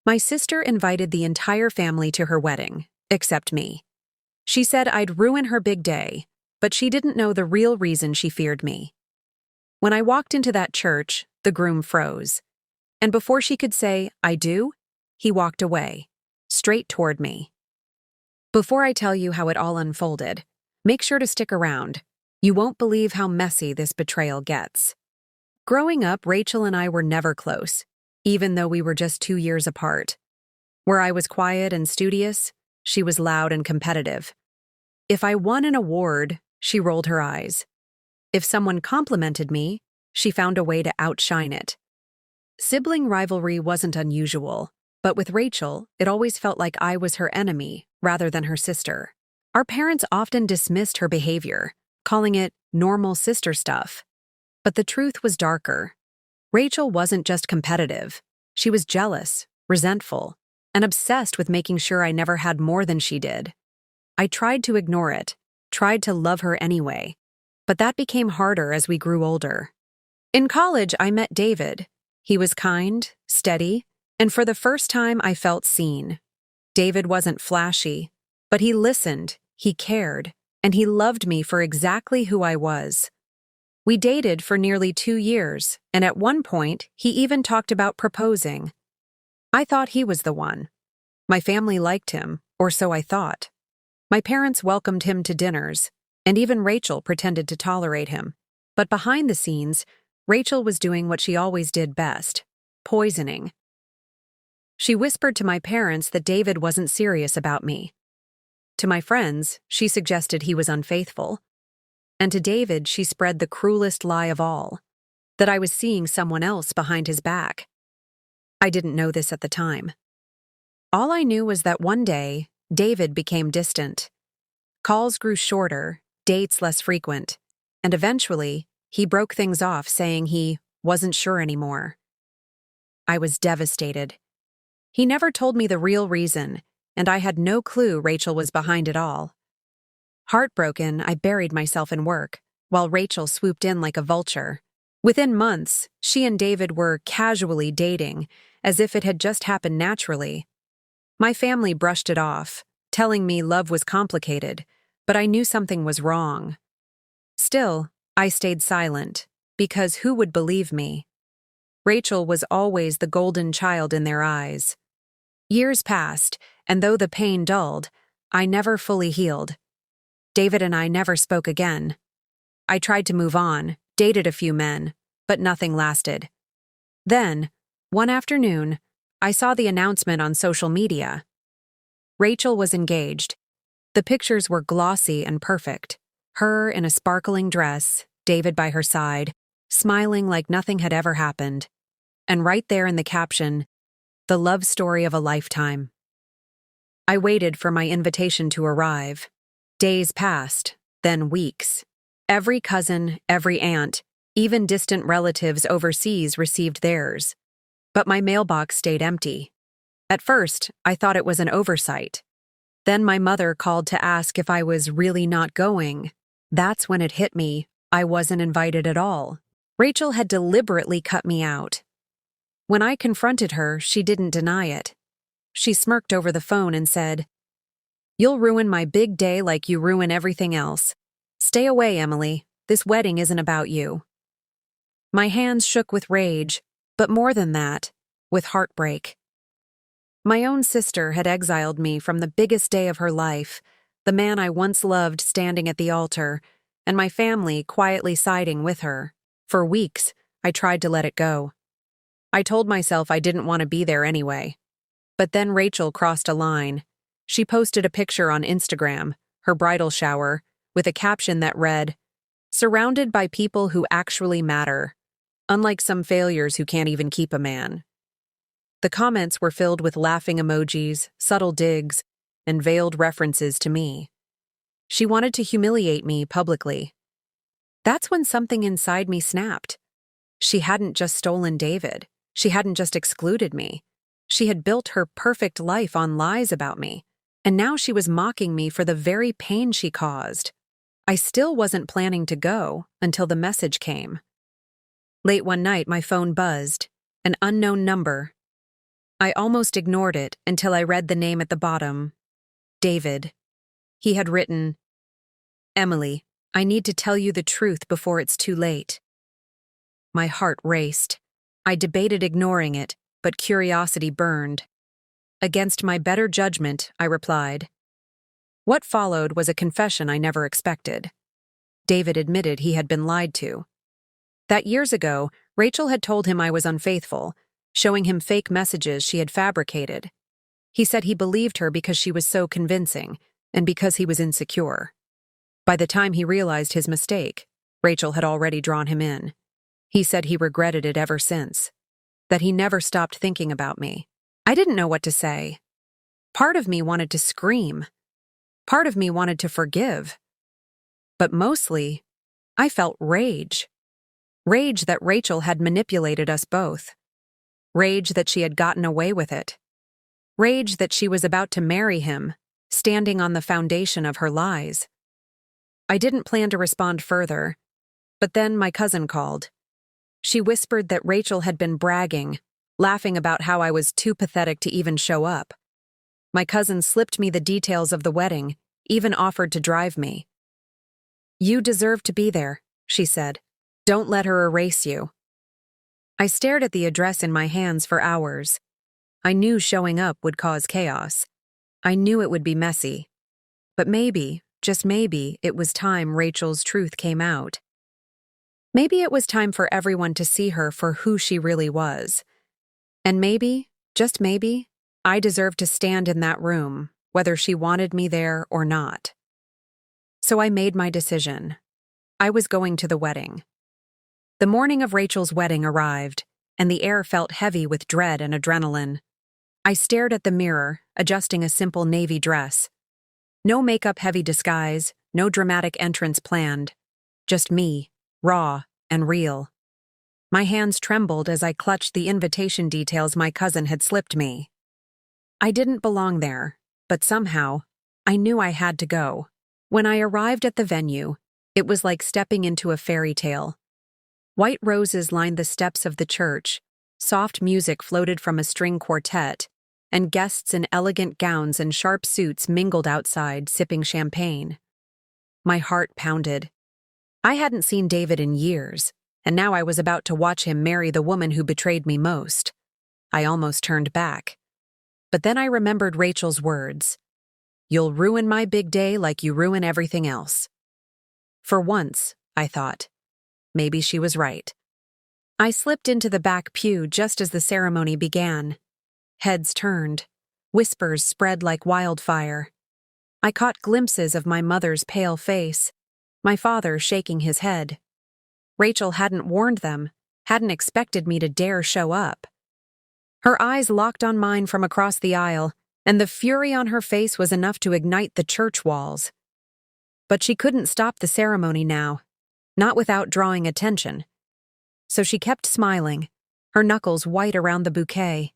My sister invited the entire family to her wedding, except me. She said I'd ruin her big day, but she didn't know the real reason she feared me. When I walked into that church, the groom froze. And before she could say, "I do," he walked away, straight toward me. Before I tell you how it all unfolded, make sure to stick around. You won't believe how messy this betrayal gets. Growing up, Rachel and I were never close, even though we were just 2 years apart. Where I was quiet and studious, she was loud and competitive. If I won an award, she rolled her eyes. If someone complimented me, she found a way to outshine it. Sibling rivalry wasn't unusual, but with Rachel, it always felt like I was her enemy rather than her sister. Our parents often dismissed her behavior, calling it normal sister stuff. But the truth was darker. Rachel wasn't just competitive. She was jealous, resentful, and obsessed with making sure I never had more than she did. I tried to ignore it, tried to love her anyway, but that became harder as we grew older. In college, I met David. He was kind, steady, and for the first time I felt seen. David wasn't flashy, but he listened, he cared, and he loved me for exactly who I was. We dated for nearly 2 years, and at one point, he even talked about proposing. I thought he was the one. My family liked him, or so I thought. My parents welcomed him to dinners, and even Rachel pretended to tolerate him. But behind the scenes, Rachel was doing what she always did best: poisoning. She whispered to my parents that David wasn't serious about me. To my friends, she suggested he was unfaithful. And to David, she spread the cruelest lie of all, that I was seeing someone else behind his back. I didn't know this at the time. All I knew was that one day, David became distant. Calls grew shorter, dates less frequent, and eventually, he broke things off saying he wasn't sure anymore. I was devastated. He never told me the real reason, and I had no clue Rachel was behind it all. Heartbroken, I buried myself in work, while Rachel swooped in like a vulture. Within months, she and David were casually dating, as if it had just happened naturally. My family brushed it off, telling me love was complicated, but I knew something was wrong. Still, I stayed silent, because who would believe me? Rachel was always the golden child in their eyes. Years passed, and though the pain dulled, I never fully healed. David and I never spoke again. I tried to move on, dated a few men, but nothing lasted. Then, one afternoon, I saw the announcement on social media. Rachel was engaged. The pictures were glossy and perfect. Her in a sparkling dress, David by her side, smiling like nothing had ever happened. And right there in the caption, "The love story of a lifetime." I waited for my invitation to arrive. Days passed, then weeks. Every cousin, every aunt, even distant relatives overseas received theirs. But my mailbox stayed empty. At first, I thought it was an oversight. Then my mother called to ask if I was really not going. That's when it hit me. I wasn't invited at all. Rachel had deliberately cut me out. When I confronted her, she didn't deny it. She smirked over the phone and said, "You'll ruin my big day like you ruin everything else. Stay away, Emily. This wedding isn't about you." My hands shook with rage, but more than that, with heartbreak. My own sister had exiled me from the biggest day of her life, the man I once loved standing at the altar, and my family quietly siding with her. For weeks, I tried to let it go. I told myself I didn't want to be there anyway. But then Rachel crossed a line. She posted a picture on Instagram, her bridal shower, with a caption that read, "Surrounded by people who actually matter, unlike some failures who can't even keep a man." The comments were filled with laughing emojis, subtle digs, and veiled references to me. She wanted to humiliate me publicly. That's when something inside me snapped. She hadn't just stolen David. She hadn't just excluded me. She had built her perfect life on lies about me, and now she was mocking me for the very pain she caused. I still wasn't planning to go until the message came. Late one night, my phone buzzed. An unknown number. I almost ignored it until I read the name at the bottom. David. He had written, "Emily, I need to tell you the truth before it's too late." My heart raced. I debated ignoring it, but curiosity burned. Against my better judgment, I replied. What followed was a confession I never expected. David admitted he had been lied to. That years ago, Rachel had told him I was unfaithful, showing him fake messages she had fabricated. He said he believed her because she was so convincing, and because he was insecure. By the time he realized his mistake, Rachel had already drawn him in. He said he regretted it ever since, that he never stopped thinking about me. I didn't know what to say. Part of me wanted to scream. Part of me wanted to forgive. But mostly, I felt rage. Rage that Rachel had manipulated us both. Rage that she had gotten away with it. Rage that she was about to marry him, standing on the foundation of her lies. I didn't plan to respond further, but then my cousin called. She whispered that Rachel had been bragging, laughing about how I was too pathetic to even show up. My cousin slipped me the details of the wedding, even offered to drive me. "You deserve to be there," she said. "Don't let her erase you." I stared at the address in my hands for hours. I knew showing up would cause chaos. I knew it would be messy. But maybe, just maybe, it was time Rachel's truth came out. Maybe it was time for everyone to see her for who she really was. And maybe, just maybe, I deserved to stand in that room, whether she wanted me there or not. So I made my decision. I was going to the wedding. The morning of Rachel's wedding arrived, and the air felt heavy with dread and adrenaline. I stared at the mirror, adjusting a simple navy dress. No makeup-heavy disguise, no dramatic entrance planned. Just me, raw and real. My hands trembled as I clutched the invitation details my cousin had slipped me. I didn't belong there, but somehow, I knew I had to go. When I arrived at the venue, it was like stepping into a fairy tale. White roses lined the steps of the church, soft music floated from a string quartet, and guests in elegant gowns and sharp suits mingled outside, sipping champagne. My heart pounded. I hadn't seen David in years, and now I was about to watch him marry the woman who betrayed me most. I almost turned back. But then I remembered Rachel's words. "You'll ruin my big day like you ruin everything else." For once, I thought, maybe she was right. I slipped into the back pew just as the ceremony began. Heads turned. Whispers spread like wildfire. I caught glimpses of my mother's pale face, my father shaking his head. Rachel hadn't warned them, hadn't expected me to dare show up. Her eyes locked on mine from across the aisle, and the fury on her face was enough to ignite the church walls. But she couldn't stop the ceremony now, not without drawing attention. So she kept smiling, her knuckles white around the bouquet.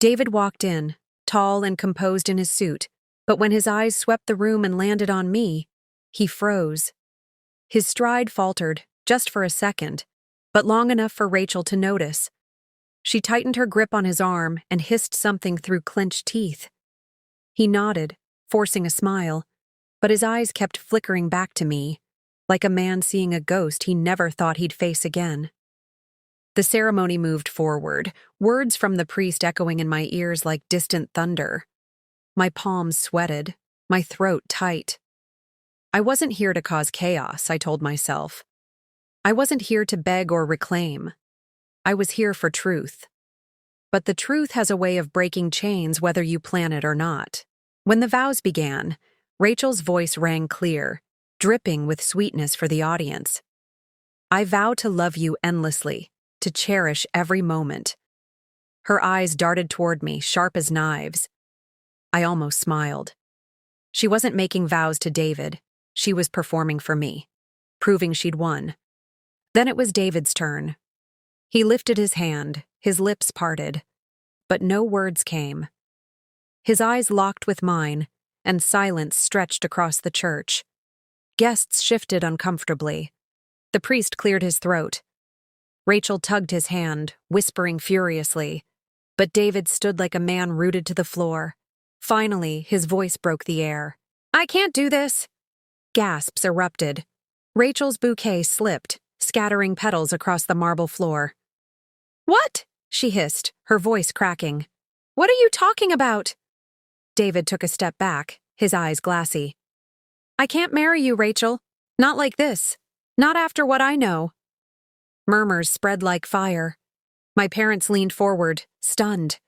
David walked in, tall and composed in his suit, but when his eyes swept the room and landed on me, he froze. His stride faltered, just for a second, but long enough for Rachel to notice. She tightened her grip on his arm and hissed something through clenched teeth. He nodded, forcing a smile, but his eyes kept flickering back to me, like a man seeing a ghost he never thought he'd face again. The ceremony moved forward, words from the priest echoing in my ears like distant thunder. My palms sweated, my throat tight. I wasn't here to cause chaos, I told myself. I wasn't here to beg or reclaim. I was here for truth. But the truth has a way of breaking chains whether you plan it or not. When the vows began, Rachel's voice rang clear, dripping with sweetness for the audience. "I vow to love you endlessly, to cherish every moment." Her eyes darted toward me, sharp as knives. I almost smiled. She wasn't making vows to David. She was performing for me, proving she'd won. Then it was David's turn. He lifted his hand, his lips parted, but no words came. His eyes locked with mine, and silence stretched across the church. Guests shifted uncomfortably. The priest cleared his throat. Rachel tugged his hand, whispering furiously, But David stood like a man rooted to the floor. Finally, his voice broke the air. "I can't do this!" Gasps erupted. Rachel's bouquet slipped, scattering petals across the marble floor. "What?" she hissed, her voice cracking. "What are you talking about?" David took a step back, his eyes glassy. "I can't marry you, Rachel. Not like this. Not after what I know." Murmurs spread like fire. My parents leaned forward, stunned.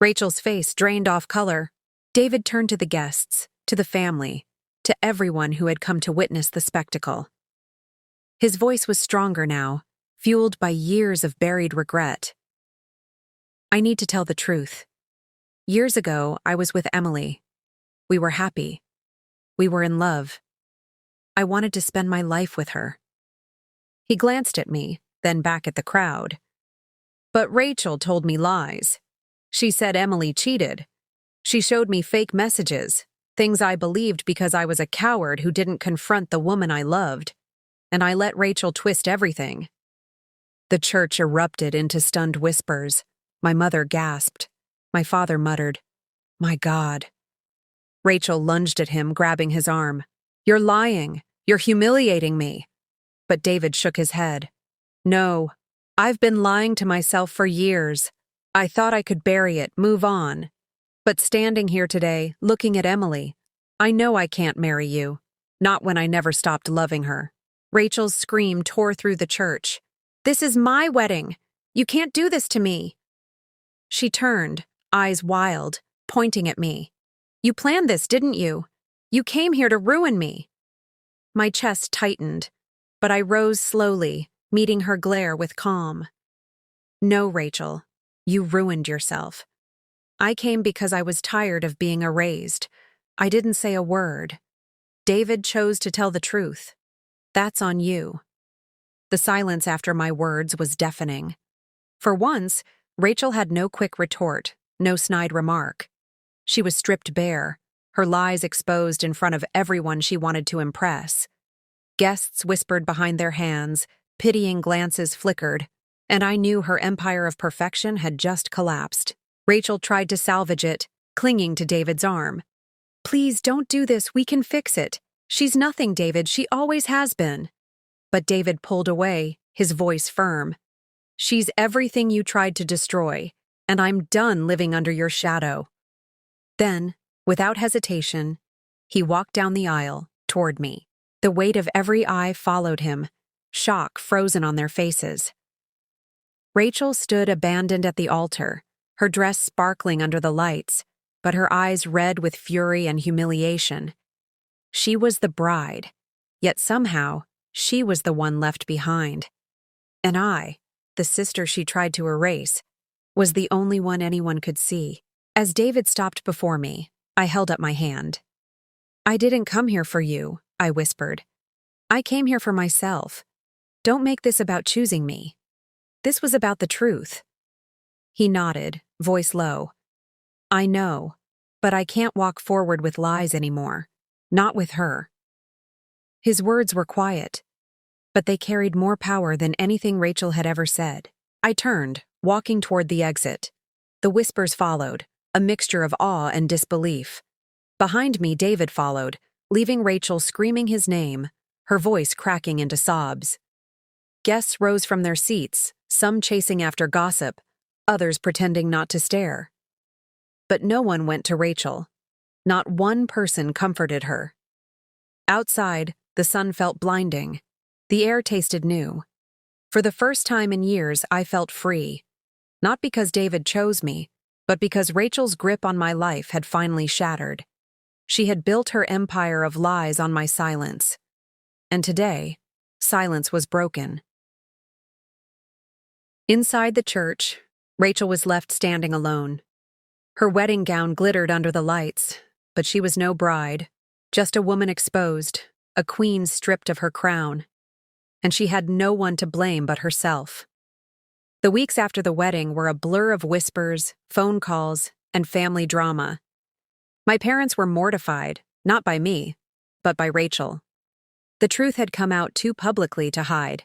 Rachel's face drained off color. David turned to the guests, to the family, to everyone who had come to witness the spectacle. His voice was stronger now, fueled by years of buried regret. "I need to tell the truth. Years ago, I was with Emily. We were happy. We were in love. I wanted to spend my life with her." He glanced at me, then back at the crowd. "But Rachel told me lies. She said Emily cheated. She showed me fake messages, things I believed because I was a coward who didn't confront the woman I loved. And I let Rachel twist everything." The church erupted into stunned whispers. My mother gasped. My father muttered, "My God." Rachel lunged at him, grabbing his arm. "You're lying. You're humiliating me." But David shook his head. "No, I've been lying to myself for years. I thought I could bury it, move on. But standing here today, looking at Emily, I know I can't marry you. Not when I never stopped loving her." Rachel's scream tore through the church. "This is my wedding. You can't do this to me." She turned, eyes wild, pointing at me. "You planned this, didn't you? You came here to ruin me." My chest tightened, but I rose slowly, meeting her glare with calm. "No, Rachel, you ruined yourself. I came because I was tired of being erased. I didn't say a word. David chose to tell the truth. That's on you." The silence after my words was deafening. For once, Rachel had no quick retort, no snide remark. She was stripped bare, her lies exposed in front of everyone she wanted to impress. Guests whispered behind their hands, pitying glances flickered, and I knew her empire of perfection had just collapsed. Rachel tried to salvage it, clinging to David's arm. "Please don't do this, we can fix it. She's nothing, David, she always has been." But David pulled away, his voice firm. "She's everything you tried to destroy, and I'm done living under your shadow." Then, without hesitation, he walked down the aisle, toward me. The weight of every eye followed him, shock frozen on their faces. Rachel stood abandoned at the altar, her dress sparkling under the lights, but her eyes red with fury and humiliation. She was the bride, yet somehow, she was the one left behind. And I, the sister she tried to erase, was the only one anyone could see. As David stopped before me, I held up my hand. "I didn't come here for you," I whispered. "I came here for myself. Don't make this about choosing me. This was about the truth." He nodded, voice low. "I know, but I can't walk forward with lies anymore. Not with her." His words were quiet, but they carried more power than anything Rachel had ever said. I turned, walking toward the exit. The whispers followed, a mixture of awe and disbelief. Behind me, David followed, leaving Rachel screaming his name, her voice cracking into sobs. Guests rose from their seats, some chasing after gossip, others pretending not to stare. But no one went to Rachel. Not one person comforted her. Outside, the sun felt blinding. The air tasted new. For the first time in years, I felt free. Not because David chose me, but because Rachel's grip on my life had finally shattered. She had built her empire of lies on my silence. And today, silence was broken. Inside the church, Rachel was left standing alone. Her wedding gown glittered under the lights, but she was no bride, just a woman exposed, a queen stripped of her crown. And she had no one to blame but herself. The weeks after the wedding were a blur of whispers, phone calls, and family drama. My parents were mortified, not by me, but by Rachel. The truth had come out too publicly to hide.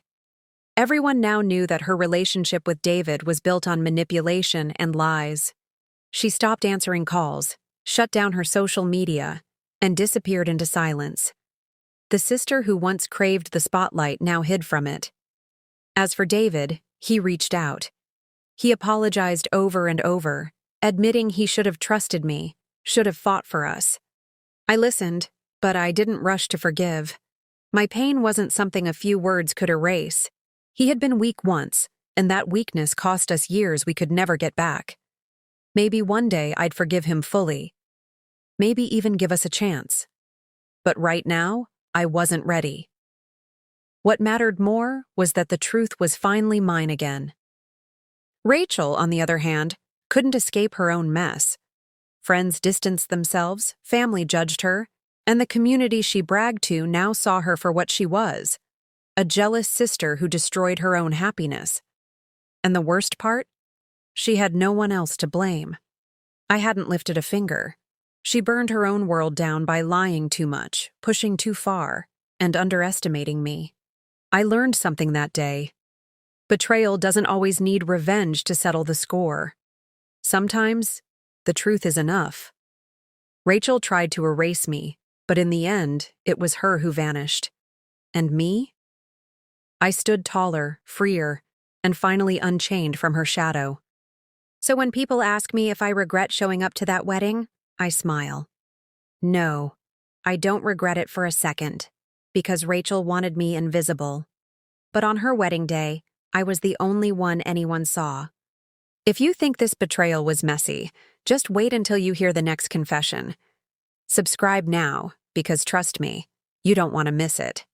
Everyone now knew that her relationship with David was built on manipulation and lies. She stopped answering calls, shut down her social media, and disappeared into silence. The sister who once craved the spotlight now hid from it. As for David, he reached out. He apologized over and over, admitting he should have trusted me, should have fought for us. I listened, but I didn't rush to forgive. My pain wasn't something a few words could erase. He had been weak once, and that weakness cost us years we could never get back. Maybe one day I'd forgive him fully. Maybe even give us a chance. But right now, I wasn't ready. What mattered more was that the truth was finally mine again. Rachel, on the other hand, couldn't escape her own mess. Friends distanced themselves, family judged her, and the community she bragged to now saw her for what she was, a jealous sister who destroyed her own happiness. And the worst part? She had no one else to blame. I hadn't lifted a finger. She burned her own world down by lying too much, pushing too far, and underestimating me. I learned something that day. Betrayal doesn't always need revenge to settle the score. Sometimes, the truth is enough. Rachel tried to erase me, but in the end, it was her who vanished. And me? I stood taller, freer, and finally unchained from her shadow. So when people ask me if I regret showing up to that wedding, I smile. No, I don't regret it for a second, because Rachel wanted me invisible. But on her wedding day, I was the only one anyone saw. If you think this betrayal was messy, just wait until you hear the next confession. Subscribe now, because trust me, you don't want to miss it.